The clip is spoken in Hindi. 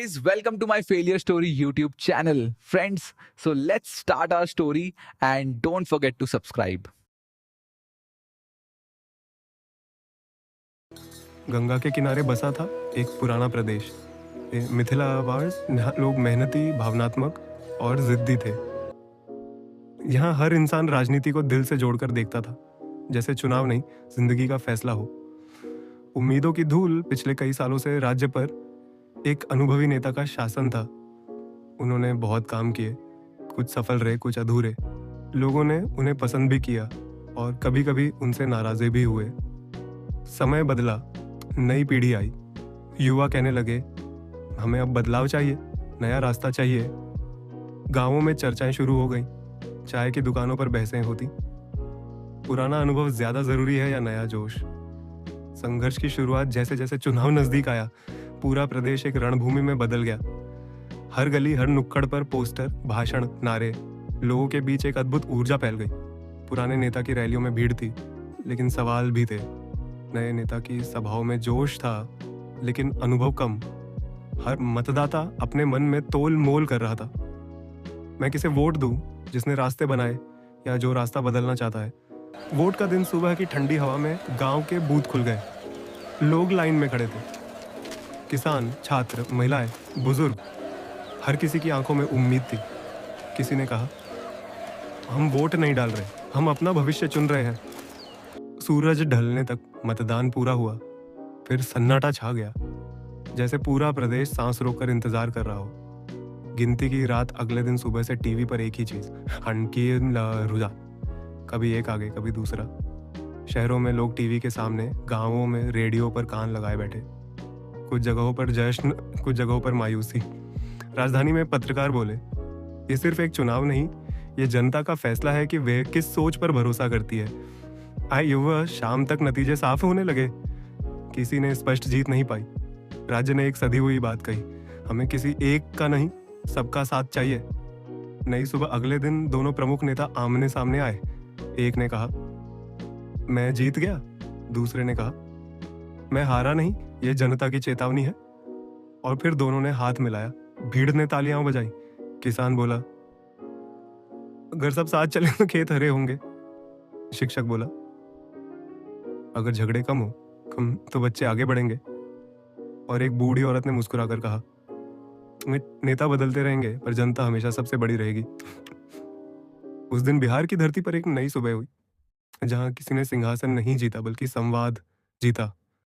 guys, welcome to my Failure Story YouTube channel. Friends, so let's start our story and don't forget to subscribe. Ganga के किनारे बसा था एक पुराना प्रदेश। मिथिला आवाज। यहाँ लोग मेहनती, भावनात्मक और जिद्दी थे। यहाँ हर इंसान राजनीति को दिल से जोड़कर देखता था, जैसे चुनाव नहीं, जिंदगी का फैसला हो। उम्मीदों की धूल पिछले कई सालों से राज्य पर एक अनुभवी नेता का शासन था। उन्होंने बहुत काम किए, कुछ सफल रहे, कुछ अधूरे। लोगों ने उन्हें पसंद भी किया और कभी-कभी उनसे नाराजे भी हुए। समय बदला, नई पीढ़ी आई। युवा कहने लगे, हमें अब बदलाव चाहिए, नया रास्ता चाहिए। गांवों में चर्चाएं शुरू हो गईं, चाय की दुकानों पर बहसें होती। पुराना अनुभव ज्यादा जरूरी है या नया जोश? संघर्ष की शुरुआत जैसे जैसे चुनाव नजदीक आया, पूरा प्रदेश एक रणभूमि में बदल गया। हर गली, हर नुक्कड़ पर पोस्टर, भाषण, नारे। लोगों के बीच एक अद्भुत ऊर्जा फैल गई। पुराने नेता की रैलियों में भीड़ थी, लेकिन सवाल भी थे। नए नेता की सभाओं में जोश था, लेकिन अनुभव कम। हर मतदाता अपने मन में तोल मोल कर रहा था। मैं किसे वोट दूं, जिसने रास्ते बनाए या जो रास्ता बदलना चाहता है? वोट का दिन सुबह की ठंडी हवा में गांव के बूथ खुल गए। लोग लाइन में खड़े थे। किसान, छात्र, महिलाएं, बुजुर्ग, हर किसी की आंखों में उम्मीद थी। किसी ने कहा, हम वोट नहीं डाल रहे, हम अपना भविष्य चुन रहे हैं। सूरज ढलने तक मतदान पूरा हुआ, फिर सन्नाटा छा गया, जैसे पूरा प्रदेश सांस रोककर इंतजार कर रहा हो। गिनती की रात अगले दिन सुबह से टीवी पर एक ही चीज, हनकी रुझान, कभी एक आगे कभी दूसरा। शहरों में लोग टीवी के सामने, गांवों में रेडियो पर कान लगाए बैठे। कुछ जगहों पर जश्न, कुछ जगहों पर मायूसी। राजधानी में पत्रकार बोले, ये सिर्फ एक चुनाव नहीं, ये जनता का फैसला है कि वे किस सोच पर भरोसा करती है। आए युवा, शाम तक नतीजे साफ होने लगे। किसी ने स्पष्ट जीत नहीं पाई। राज्य ने एक सधी हुई बात कही, हमें किसी एक का नहीं, सबका साथ चाहिए। नई सुबह अगले दिन दोनों प्रमुख नेता आमने सामने आए। एक ने कहा, मैं जीत गया। दूसरे ने कहा, मैं हारा नहीं, ये जनता की चेतावनी है। और फिर दोनों ने हाथ मिलाया। भीड़ ने तालियां बजाई। किसान बोला, अगर सब साथ चले तो खेत हरे होंगे। शिक्षक बोला, अगर झगड़े कम तो बच्चे आगे बढ़ेंगे। और एक बूढ़ी औरत ने मुस्कुराकर कहा, नेता बदलते रहेंगे पर जनता हमेशा सबसे बड़ी रहेगी। उस दिन बिहार की धरती पर एक नई सुबह हुई, जहां किसी ने सिंहासन नहीं जीता बल्कि संवाद जीता।